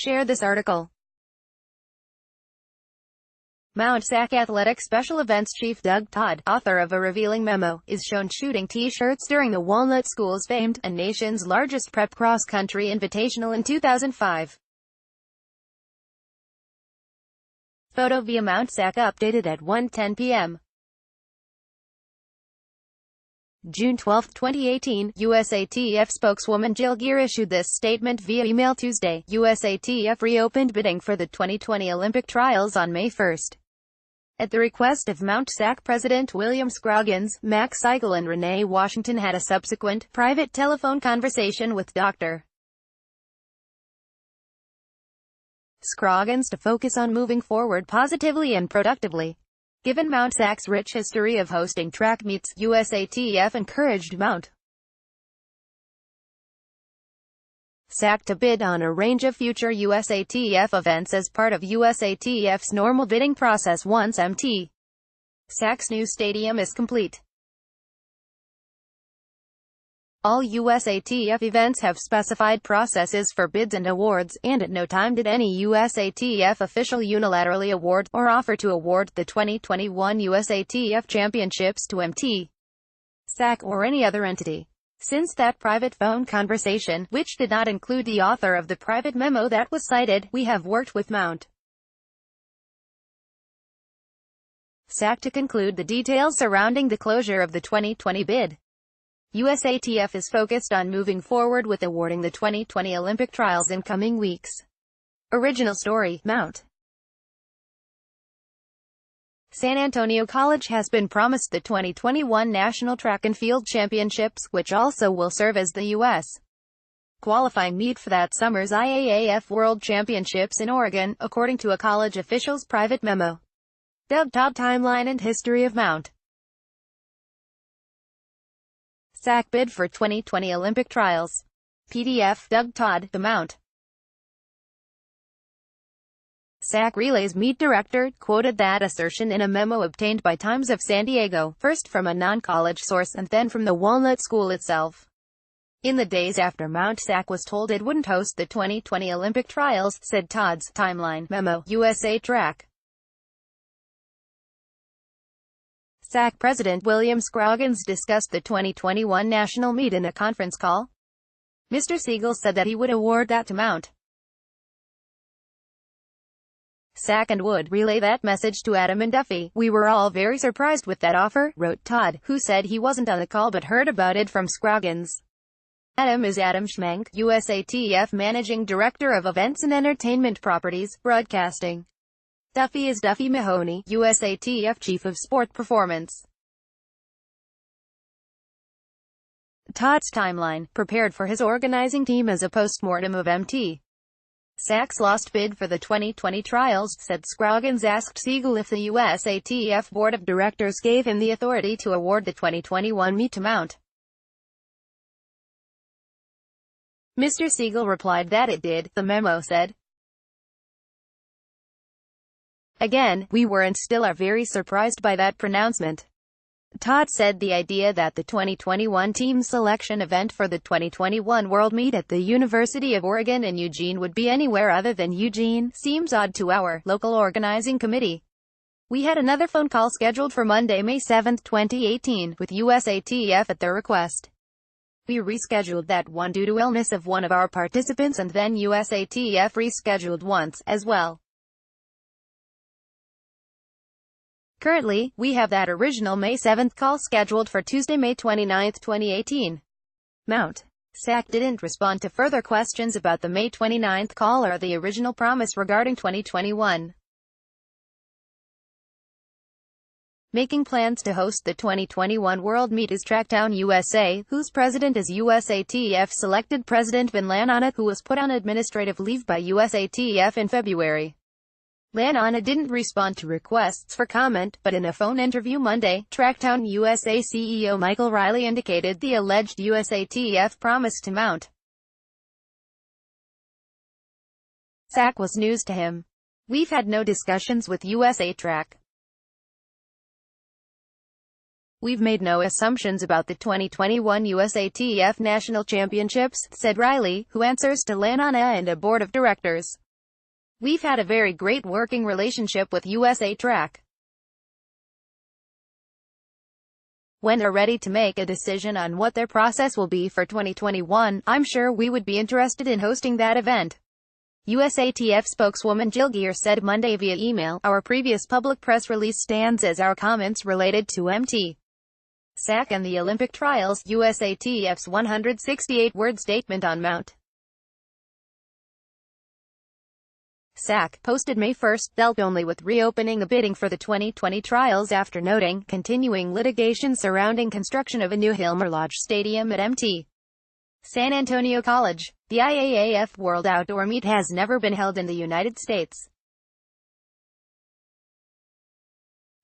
Share this article. Mount SAC Athletic Special Events Chief Doug Todd, author of a revealing memo, is shown shooting T-shirts during the Walnut School's famed, and nation's largest prep cross-country invitational in 2005. Photo via Mount SAC updated at 1:10 p.m. June 12, 2018, USATF spokeswoman Jill Gear issued this statement via email Tuesday. USATF reopened bidding for the 2020 Olympic trials on May 1. At the request of Mount SAC President William Scroggins, Max Seigel and Renee Washington had a subsequent, private telephone conversation with Dr. Scroggins to focus on moving forward positively and productively. Given Mount SAC's rich history of hosting track meets, USATF encouraged Mount SAC to bid on a range of future USATF events as part of USATF's normal bidding process once Mt. SAC's new stadium is complete. All USATF events have specified processes for bids and awards, and at no time did any USATF official unilaterally award, or offer to award, the 2021 USATF Championships to Mt. SAC or any other entity. Since that private phone conversation, which did not include the author of the private memo that was cited, we have worked with Mount SAC to conclude the details surrounding the closure of the 2020 bid. USATF is focused on moving forward with awarding the 2020 Olympic trials in coming weeks. Original story, Mount San Antonio College has been promised the 2021 National Track and Field Championships, which also will serve as the U.S. qualifying meet for that summer's IAAF World Championships in Oregon, according to a college official's private memo. Doug Todd Timeline and History of Mount SAC bid for 2020 Olympic trials. PDF, Doug Todd, The Mount SAC Relays Meet Director, quoted that assertion in a memo obtained by Times of San Diego, first from a non-college source and then from the Walnut School itself. In the days after Mount SAC was told it wouldn't host the 2020 Olympic trials, said Todd's Timeline memo, USA Track SAC President William Scroggins discussed the 2021 national meet in a conference call. Mr. Seigel said that he would award that to Mount SAC and would relay that message to Adam and Duffy. We were all very surprised with that offer, wrote Todd, who said he wasn't on the call but heard about it from Scroggins. Adam is Adam Schmenk, USATF Managing Director of Events and Entertainment Properties, Broadcasting. Duffy is Duffy Mahoney, USATF Chief of Sport Performance. Todd's Timeline, prepared for his organizing team as a postmortem of Mt. SAC's lost bid for the 2020 trials, said Scroggins asked Seigel if the USATF Board of Directors gave him the authority to award the 2021 meet to Mount. Mr. Seigel replied that it did, the memo said. Again, we were and still are very surprised by that pronouncement. Todd said the idea that the 2021 team selection event for the 2021 World Meet at the University of Oregon in Eugene would be anywhere other than Eugene seems odd to our local organizing committee. We had another phone call scheduled for Monday, May 7, 2018, with USATF at their request. We rescheduled that one due to illness of one of our participants, and then USATF rescheduled once, as well. Currently, we have that original May 7 call scheduled for Tuesday, May 29, 2018. Mount SAC didn't respond to further questions about the May 29 call or the original promise regarding 2021. Making plans to host the 2021 World Meet is Tracktown USA, whose president is USATF selected President Vin Lanana, who was put on administrative leave by USATF in February. Lanana didn't respond to requests for comment, but in a phone interview Monday, Tracktown USA CEO Michael Riley indicated the alleged USATF promise to Mount SAC was news to him. We've had no discussions with USA Track. We've made no assumptions about the 2021 USATF National Championships, said Riley, who answers to Lanana and a board of directors. We've had a very great working relationship with USA Track. When they're ready to make a decision on what their process will be for 2021, I'm sure we would be interested in hosting that event. USATF spokeswoman Jill Geer said Monday via email, "Our previous public press release stands as our comments related to MT. SAC and the Olympic trials." USATF's 168-word statement on Mt. SAC, posted May 1, dealt only with reopening the bidding for the 2020 trials after noting continuing litigation surrounding construction of a new Hilmer-Lodge Stadium at MT. San Antonio College. The IAAF World Outdoor Meet has never been held in the United States.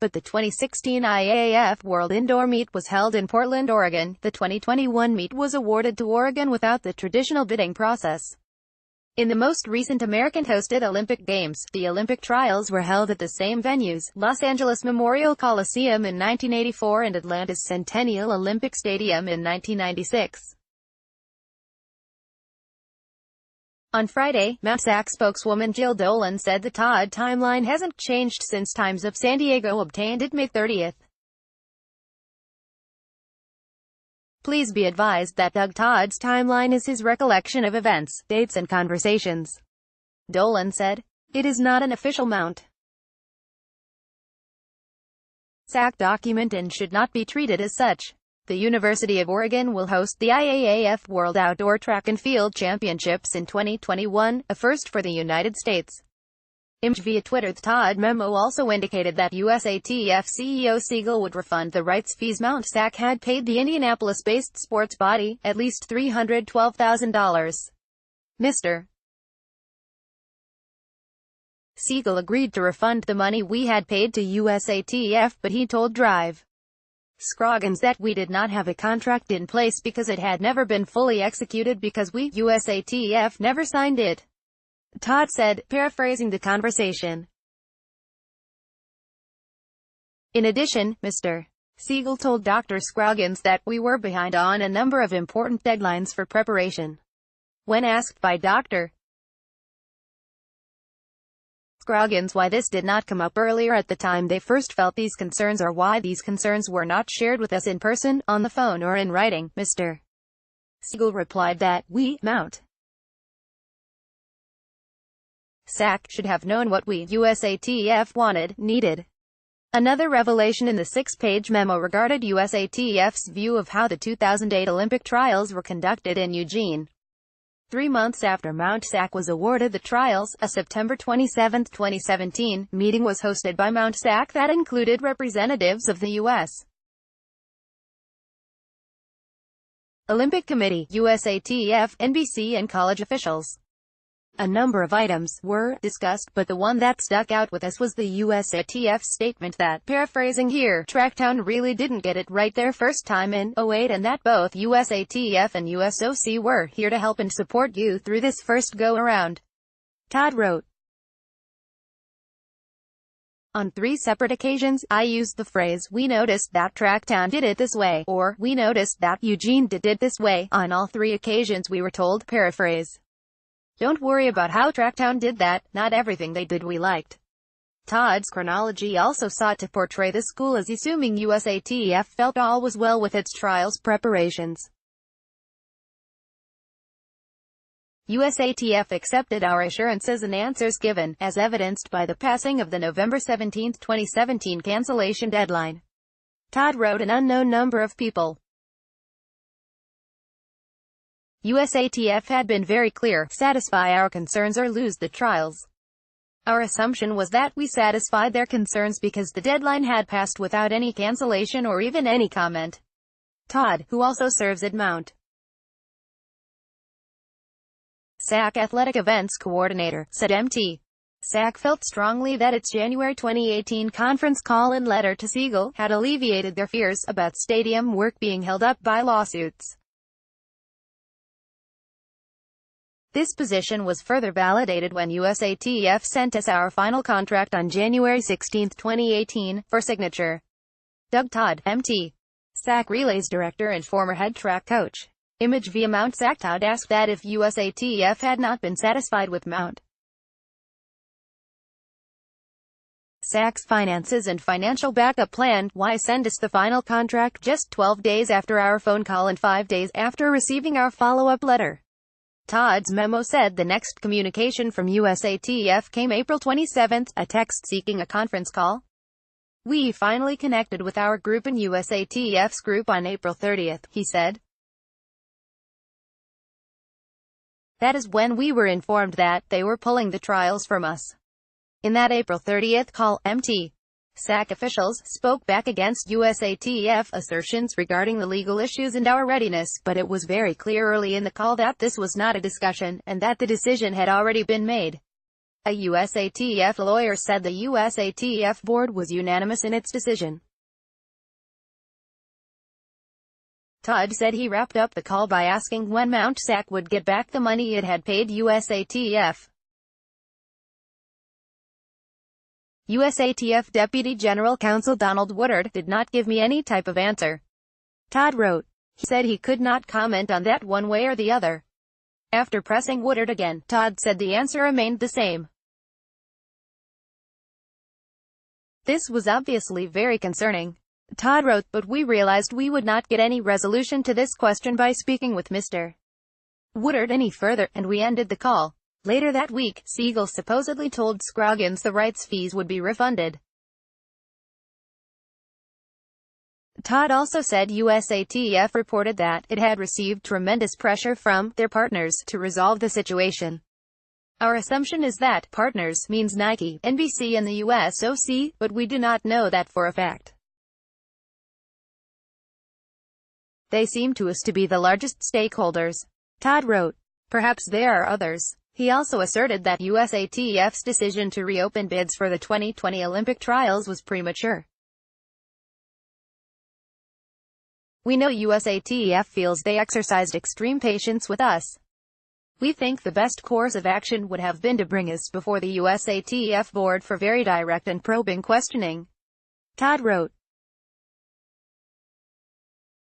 But the 2016 IAAF World Indoor Meet was held in Portland, Oregon. The 2021 meet was awarded to Oregon without the traditional bidding process. In the most recent American-hosted Olympic Games, the Olympic trials were held at the same venues, Los Angeles Memorial Coliseum in 1984 and Atlanta's Centennial Olympic Stadium in 1996. On Friday, Mt. SAC spokeswoman Jill Dolan said the Todd timeline hasn't changed since Times of San Diego obtained it May 30. "Please be advised that Doug Todd's timeline is his recollection of events, dates and conversations," Dolan said. "It is not an official Mt. SAC document and should not be treated as such." The University of Oregon will host the IAAF World Outdoor Track and Field Championships in 2021, a first for the United States. Image via Twitter. The Todd memo also indicated that USATF CEO Siegel would refund the rights fees Mt. SAC had paid the Indianapolis-based sports body, at least $312,000. Mr. Siegel agreed to refund the money we had paid to USATF, but he told Drive Scroggins that we did not have a contract in place because it had never been fully executed because we, USATF, never signed it. Todd said, paraphrasing the conversation. In addition, Mr. Siegel told Dr. Scroggins that we were behind on a number of important deadlines for preparation. When asked by Dr. Scroggins why this did not come up earlier at the time they first felt these concerns or why these concerns were not shared with us in person, on the phone or in writing, Mr. Siegel replied that, we, Mt. SAC, should have known what we, USATF, wanted, needed. Another revelation in the 6-page memo regarded USATF's view of how the 2008 Olympic trials were conducted in Eugene. 3 months after Mt. SAC was awarded the trials, a September 27, 2017, meeting was hosted by Mt. SAC that included representatives of the U.S. Olympic Committee, USATF, NBC and college officials. A number of items were discussed, but the one that stuck out with us was the USATF statement that, paraphrasing here, Tracktown really didn't get it right their first time in '08 and that both USATF and USOC were here to help and support you through this first go-around. Todd wrote. On 3 separate occasions, I used the phrase, we noticed that Tracktown did it this way, or, we noticed that Eugene did it this way. On all 3 occasions we were told, paraphrase. Don't worry about how Tracktown did that, not everything they did we liked. Todd's chronology also sought to portray the school as assuming USATF felt all was well with its trials preparations. USATF accepted our assurances and answers given, as evidenced by the passing of the November 17, 2017 cancellation deadline. Todd wrote an unknown number of people. USATF had been very clear, satisfy our concerns or lose the trials. Our assumption was that we satisfied their concerns because the deadline had passed without any cancellation or even any comment. Todd, who also serves at Mt. SAC Athletic Events Coordinator, said MT. SAC felt strongly that its January 2018 conference call and letter to Siegel had alleviated their fears about stadium work being held up by lawsuits. This position was further validated when USATF sent us our final contract on January 16, 2018, for signature. Doug Todd, MT. SAC Relays Director and former head track coach. Image via Mt. SAC. Todd asked that if USATF had not been satisfied with Mt. SAC's finances and financial backup plan. Why send us the final contract just 12 days after our phone call and 5 days after receiving our follow-up letter? Todd's memo said the next communication from USATF came April 27, a text seeking a conference call. We finally connected with our group in USATF's group on April 30, he said. That is when we were informed that they were pulling the trials from us. In that April 30 call, SAC officials spoke back against USATF assertions regarding the legal issues and our readiness, but it was very clear early in the call that this was not a discussion, and that the decision had already been made. A USATF lawyer said the USATF board was unanimous in its decision. Todd said he wrapped up the call by asking when Mount SAC would get back the money it had paid USATF. USATF Deputy General Counsel Donald Woodard did not give me any type of answer, Todd wrote. He said he could not comment on that one way or the other. After pressing Woodard again, Todd said the answer remained the same. This was obviously very concerning, Todd wrote, but we realized we would not get any resolution to this question by speaking with Mr. Woodard any further, and we ended the call. Later that week, Siegel supposedly told Scroggins the rights fees would be refunded. Todd also said USATF reported that it had received tremendous pressure from their partners to resolve the situation. Our assumption is that partners means Nike, NBC and the USOC, but we do not know that for a fact. They seem to us to be the largest stakeholders, Todd wrote. Perhaps there are others. He also asserted that USATF's decision to reopen bids for the 2020 Olympic trials was premature. We know USATF feels they exercised extreme patience with us. We think the best course of action would have been to bring us before the USATF board for very direct and probing questioning, Todd wrote.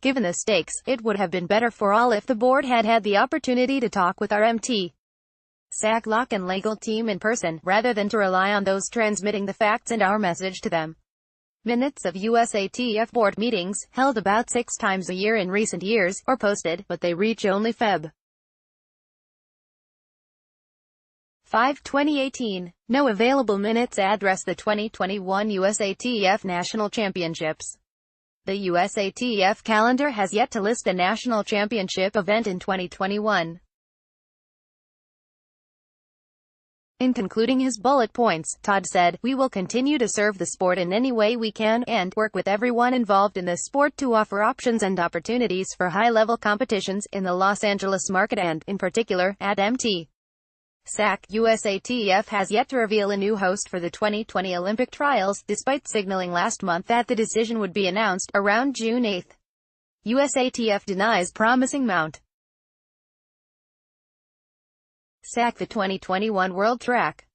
Given the stakes, it would have been better for all if the board had had the opportunity to talk with our SAC lock and legal team in person, rather than to rely on those transmitting the facts and our message to them. Minutes of USATF board meetings, held about 6 times a year in recent years, are posted, but they reach only Feb. 5, 2018. No available minutes address the 2021 USATF National Championships. The USATF calendar has yet to list a national championship event in 2021. In concluding his bullet points, Todd said, "We will continue to serve the sport in any way we can, and work with everyone involved in the sport to offer options and opportunities for high-level competitions in the Los Angeles market and, in particular, at SAC. USATF has yet to reveal a new host for the 2020 Olympic trials, despite signaling last month that the decision would be announced around June 8. USATF denies promising Mount SAC the 2021 World Track